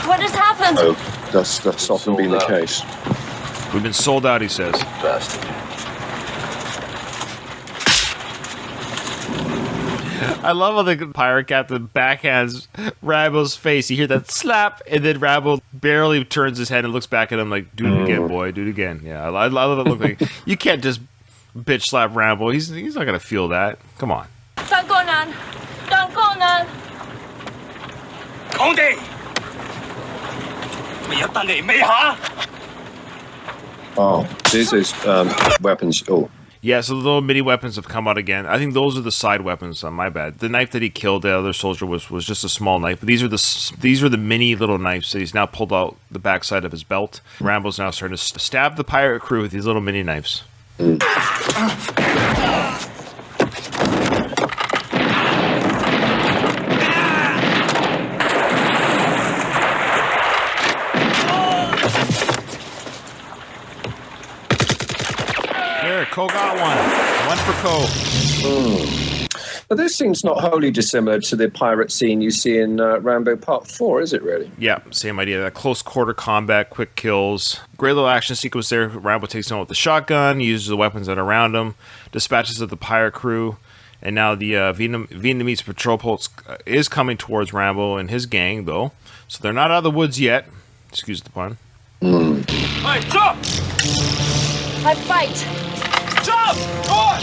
What has happened? Oh, that's often been the case. We've been sold out, he says. Bastard. I love how the pirate captain backhands Rambo's face. You hear that slap, and then Rambo barely turns his head and looks back at him like, do it again, boy, do it again. Yeah, I love that look. Like, you can't just bitch slap Rambo. He's not going to feel that. Come on. Don't go, Nan. Don't go, Nan. Oh, these weapons. Oh. Yeah, so the little mini weapons have come out again. I think those are the side weapons. My bad. The knife that he killed the other soldier was just a small knife. But these are the mini little knives that he's now pulled out the backside of his belt. Rambo's now starting to stab the pirate crew with these little mini knives. There, Co got one. One for Co. But this seems not wholly dissimilar to the pirate scene you see in Rambo Part 4, is it really? Yeah, same idea. That close quarter combat, quick kills. Great little action sequence there. Rambo takes him out with the shotgun, uses the weapons that are around him, dispatches of the pirate crew, and now the Vietnamese patrol boat is coming towards Rambo and his gang, though. So they're not out of the woods yet. Excuse the pun. Hey, jump! I fight. Jump! Go on!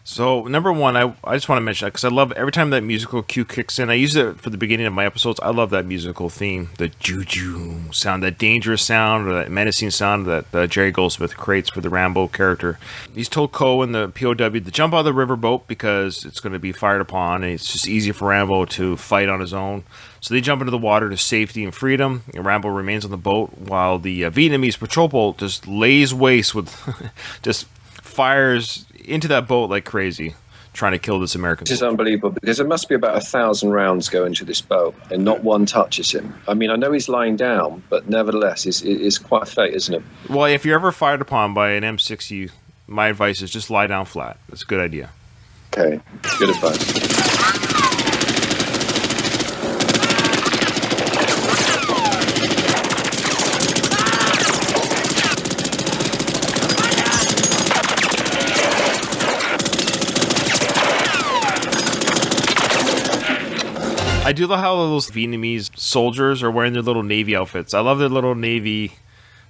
So, number one, I just want to mention that because I love every time that musical cue kicks in. I use it for the beginning of my episodes. I love that musical theme, the juju sound, that dangerous sound, or that menacing sound that Jerry Goldsmith creates for the Rambo character. He's told Co and the POW to jump out of the riverboat because it's going to be fired upon, and it's just easier for Rambo to fight on his own. So they jump into the water to safety and freedom, and Rambo remains on the boat while the Vietnamese patrol boat just lays waste with just fires into that boat like crazy, trying to kill this American. This is unbelievable because there must be about 1,000 rounds go into this boat and not one touches him. I mean, I know he's lying down, but nevertheless, it's quite a fate, isn't it? Well, if you're ever fired upon by an M60, my advice is just lie down flat. That's a good idea. Okay, good advice. I do love how those Vietnamese soldiers are wearing their little Navy outfits. I love their little Navy.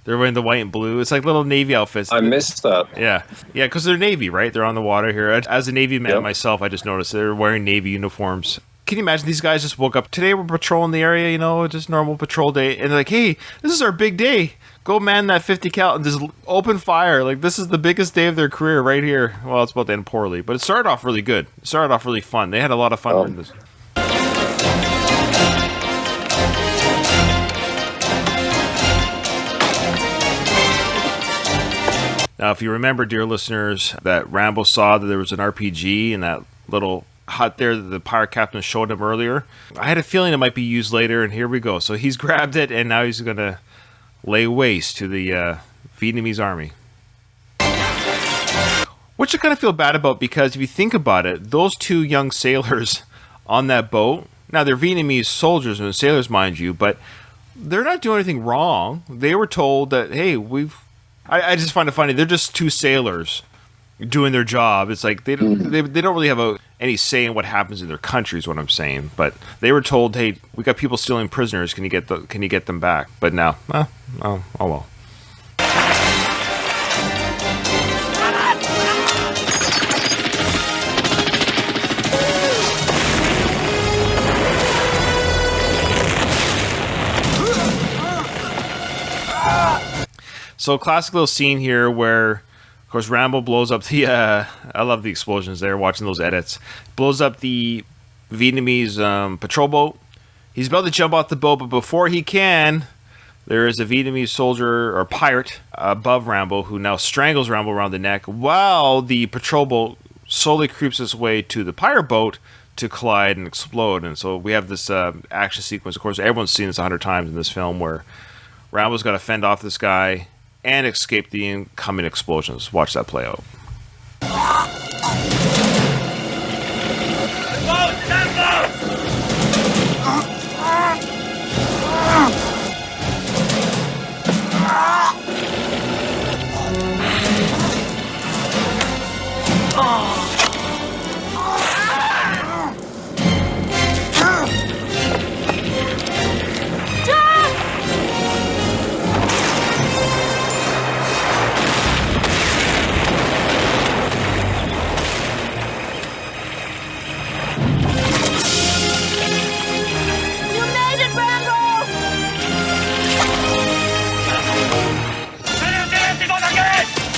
They're wearing the white and blue. It's like little Navy outfits. I missed that. Yeah, because they're Navy, right? They're on the water here. As a Navy man myself, I just noticed they're wearing Navy uniforms. Can you imagine these guys just woke up? Today we're patrolling the area, just normal patrol day. And they're like, hey, this is our big day. Go man that 50 cal and just open fire. Like, this is the biggest day of their career right here. Well, it's about to end poorly. But it started off really good. It started off really fun. They had a lot of fun with this. Now, if you remember, dear listeners, that Rambo saw that there was an RPG in that little hut there that the pirate captain showed him earlier. I had a feeling it might be used later, and here we go. So he's grabbed it, and now he's going to lay waste to the Vietnamese army. Which I kind of feel bad about, because if you think about it, those two young sailors on that boat, now they're Vietnamese soldiers and sailors, mind you, but they're not doing anything wrong. They were told that, hey, I just find it funny. They're just two sailors doing their job. It's like they don't really have any say in what happens in their country, is what I'm saying. But they were told, hey, we got people stealing prisoners. Can you get them back? But now, oh well. So, classic little scene here where, of course, Rambo blows up the, I love the explosions there, watching those edits. Blows up the Vietnamese patrol boat. He's about to jump off the boat, but before he can, there is a Vietnamese soldier, or pirate, above Rambo, who now strangles Rambo around the neck, while the patrol boat slowly creeps its way to the pirate boat to collide and explode. And so we have this action sequence. Of course, everyone's seen this 100 times in this film, where Rambo's got to fend off this guy and escape the incoming explosions. Watch that play out.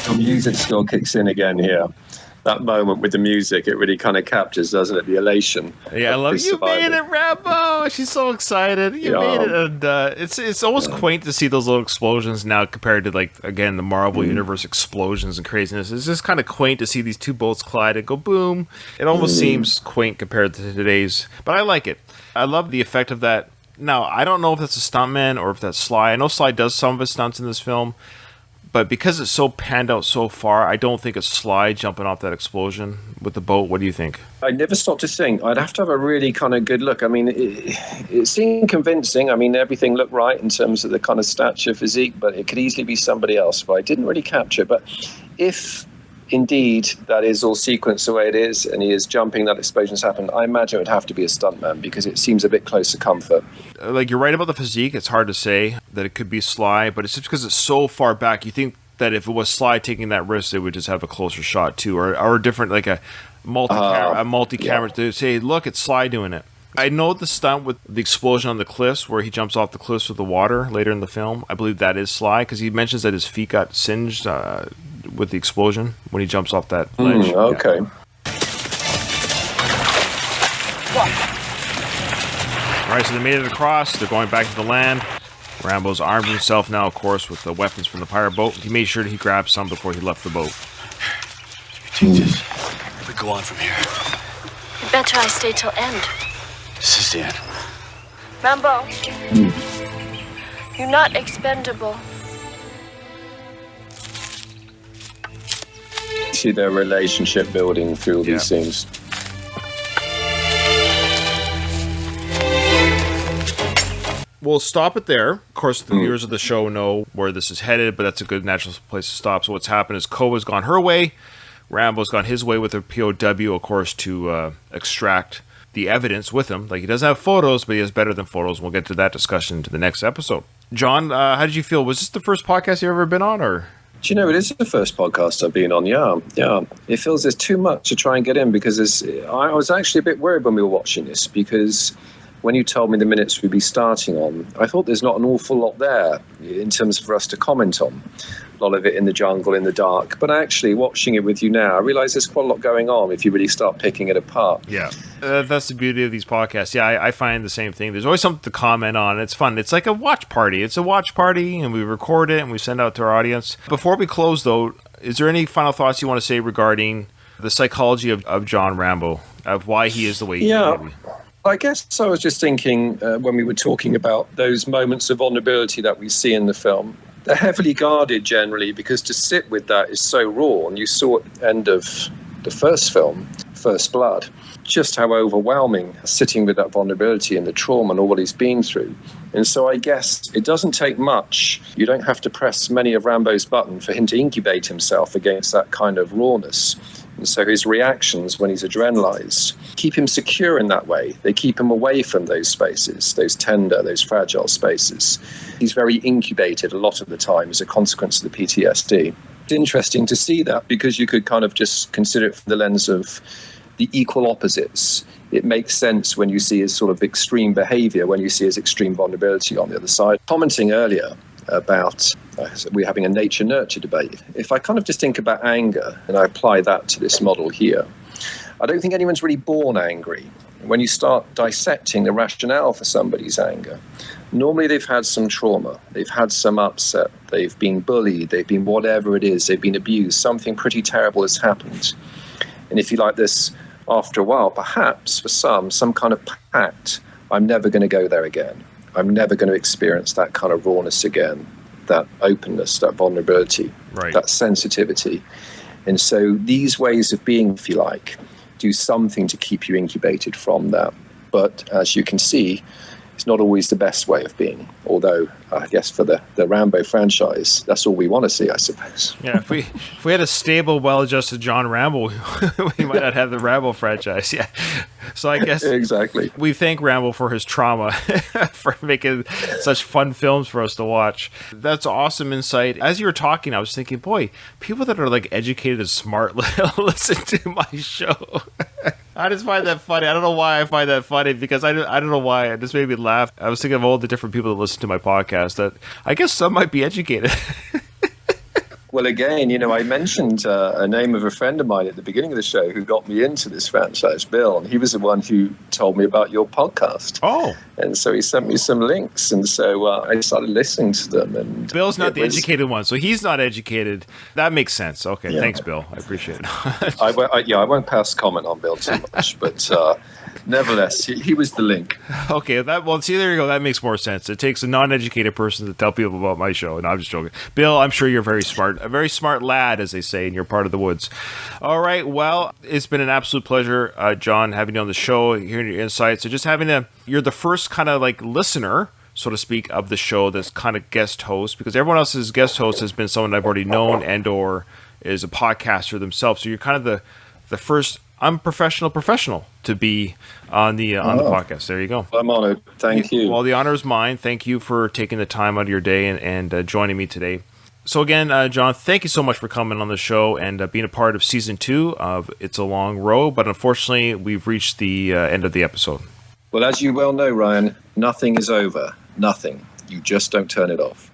The music score kicks in again here. That moment with the music, it really kind of captures, doesn't it? The elation. Yeah, I love you made it, Rambo. She's so excited. You made it, and it's almost quaint to see those little explosions now compared to, like, again, the Marvel Universe explosions and craziness. It's just kind of quaint to see these two boats collide and go boom. It almost seems quaint compared to today's, but I like it. I love the effect of that. Now, I don't know if that's a stuntman or if that's Sly. I know Sly does some of his stunts in this film, but because it's so panned out so far, I don't think it's Sly jumping off that explosion with the boat. What do you think? I never stopped to think. I'd have to have a really kind of good look. I mean, it seemed convincing. I mean, everything looked right in terms of the kind of stature, physique, but it could easily be somebody else. But I didn't really capture it. But if indeed that is all sequenced the way it is, and he is jumping, that explosion's happened, I imagine it would have to be a stuntman, because it seems a bit close to comfort. Like, you're right about the physique. It's hard to say that it could be Sly, but it's just because it's so far back. You think that if it was Sly taking that risk, they would just have a closer shot too, or a different, like a multi-camera to say, look, it's Sly doing it. I know the stunt with the explosion on the cliffs, where he jumps off the cliffs with the water later in the film. I believe that is Sly, because he mentions that his feet got singed with the explosion when he jumps off that ledge. Okay. All right, so they made it across. They're going back to the land. Rambo's armed himself now, of course, with the weapons from the pirate boat. He made sure that he grabbed some before he left the boat. Jesus, we go on from here. You better I stay till end. This is the end. Rambo, you're not expendable. See their relationship building through all these scenes. We'll stop it there. Of course, the viewers of the show know where this is headed, but that's a good natural place to stop. So what's happened is Kova's gone her way. Rambo's gone his way with a POW, of course, to extract the evidence with him. Like, he doesn't have photos, but he has better than photos. We'll get to that discussion to the next episode. John, how did you feel? Was this the first podcast you've ever been on, or? Do you know, it is the first podcast I've been on, yeah. It feels there's too much to try and get in, because I was actually a bit worried when we were watching this, because when you told me the minutes we'd be starting on, I thought there's not an awful lot there in terms for us to comment on. A lot of it in the jungle, in the dark. But actually, watching it with you now, I realise there's quite a lot going on if you really start picking it apart. Yeah. That's the beauty of these podcasts. Yeah, I find the same thing. There's always something to comment on. It's fun. It's like a watch party. It's a watch party, and we record it, and we send out to our audience. Before we close, though, is there any final thoughts you want to say regarding the psychology of John Rambo, of why he is the way he is? Maybe? I guess I was just thinking when we were talking about those moments of vulnerability that we see in the film, they're heavily guarded generally because to sit with that is so raw. And you saw at the end of the first film, First Blood, just how overwhelming sitting with that vulnerability and the trauma and all what he's been through. And so I guess it doesn't take much. You don't have to press many of Rambo's buttons for him to incubate himself against that kind of rawness. And so his reactions when he's adrenalized keep him secure in that way. They keep him away from those spaces, those tender, those fragile spaces. He's very incubated a lot of the time as a consequence of the PTSD. It's interesting to see that because you could kind of just consider it from the lens of the equal opposites. It makes sense when you see his sort of extreme behavior, when you see his extreme vulnerability on the other side. Commenting earlier about we're having a nature-nurture debate. If I kind of just think about anger and I apply that to this model here, I don't think anyone's really born angry. When you start dissecting the rationale for somebody's anger, normally they've had some trauma, they've had some upset, they've been bullied, they've been whatever it is, they've been abused, something pretty terrible has happened. And if you like this, after a while, perhaps for some kind of pact, I'm never going to go there again. I'm never going to experience that kind of rawness again, that openness, that vulnerability, that sensitivity. And so these ways of being, if you like, do something to keep you incubated from that. But as you can see, it's not always the best way of being. Although, I guess for the Rambo franchise, that's all we want to see, I suppose. Yeah, if we had a stable, well-adjusted John Rambo, we might not have the Rambo franchise. Yeah. So I guess exactly. We thank Rambo for his trauma, for making such fun films for us to watch. That's awesome insight. As you were talking, I was thinking, boy, people that are like educated and smart listen to my show. I just find that funny. I don't know why I find that funny because I don't know why. It just made me laugh. I was thinking of all the different people that listen to my podcast that I guess some might be educated. Well, again, I mentioned a name of a friend of mine at the beginning of the show who got me into this franchise, Bill, and he was the one who told me about your podcast. Oh. And so he sent me some links, and so I started listening to them. And Bill's not the educated one, so he's not educated. That makes sense. Okay, yeah. Thanks, Bill. I appreciate it. I won't pass comment on Bill too much, but nevertheless, he was the link. Okay, see, there you go. That makes more sense. It takes a non-educated person to tell people about my show, and I'm just joking. Bill, I'm sure you're very smart. A very smart lad, as they say, in your part of the woods. All right, well, it's been an absolute pleasure, John, having you on the show, hearing your insights. So just you're the first kind of like listener, so to speak, of the show that's kind of guest host, because everyone else's guest host has been someone I've already known and or is a podcaster themselves. So you're kind of the first professional to be on the podcast. There you go. I'm honored. Thank you. Well, the honor is mine. Thank you for taking the time out of your day and joining me today. So again, John, thank you so much for coming on the show and being a part of season 2 of It's a Long Row. But unfortunately, we've reached the end of the episode. Well, as you well know, Ryan, nothing is over. Nothing. You just don't turn it off.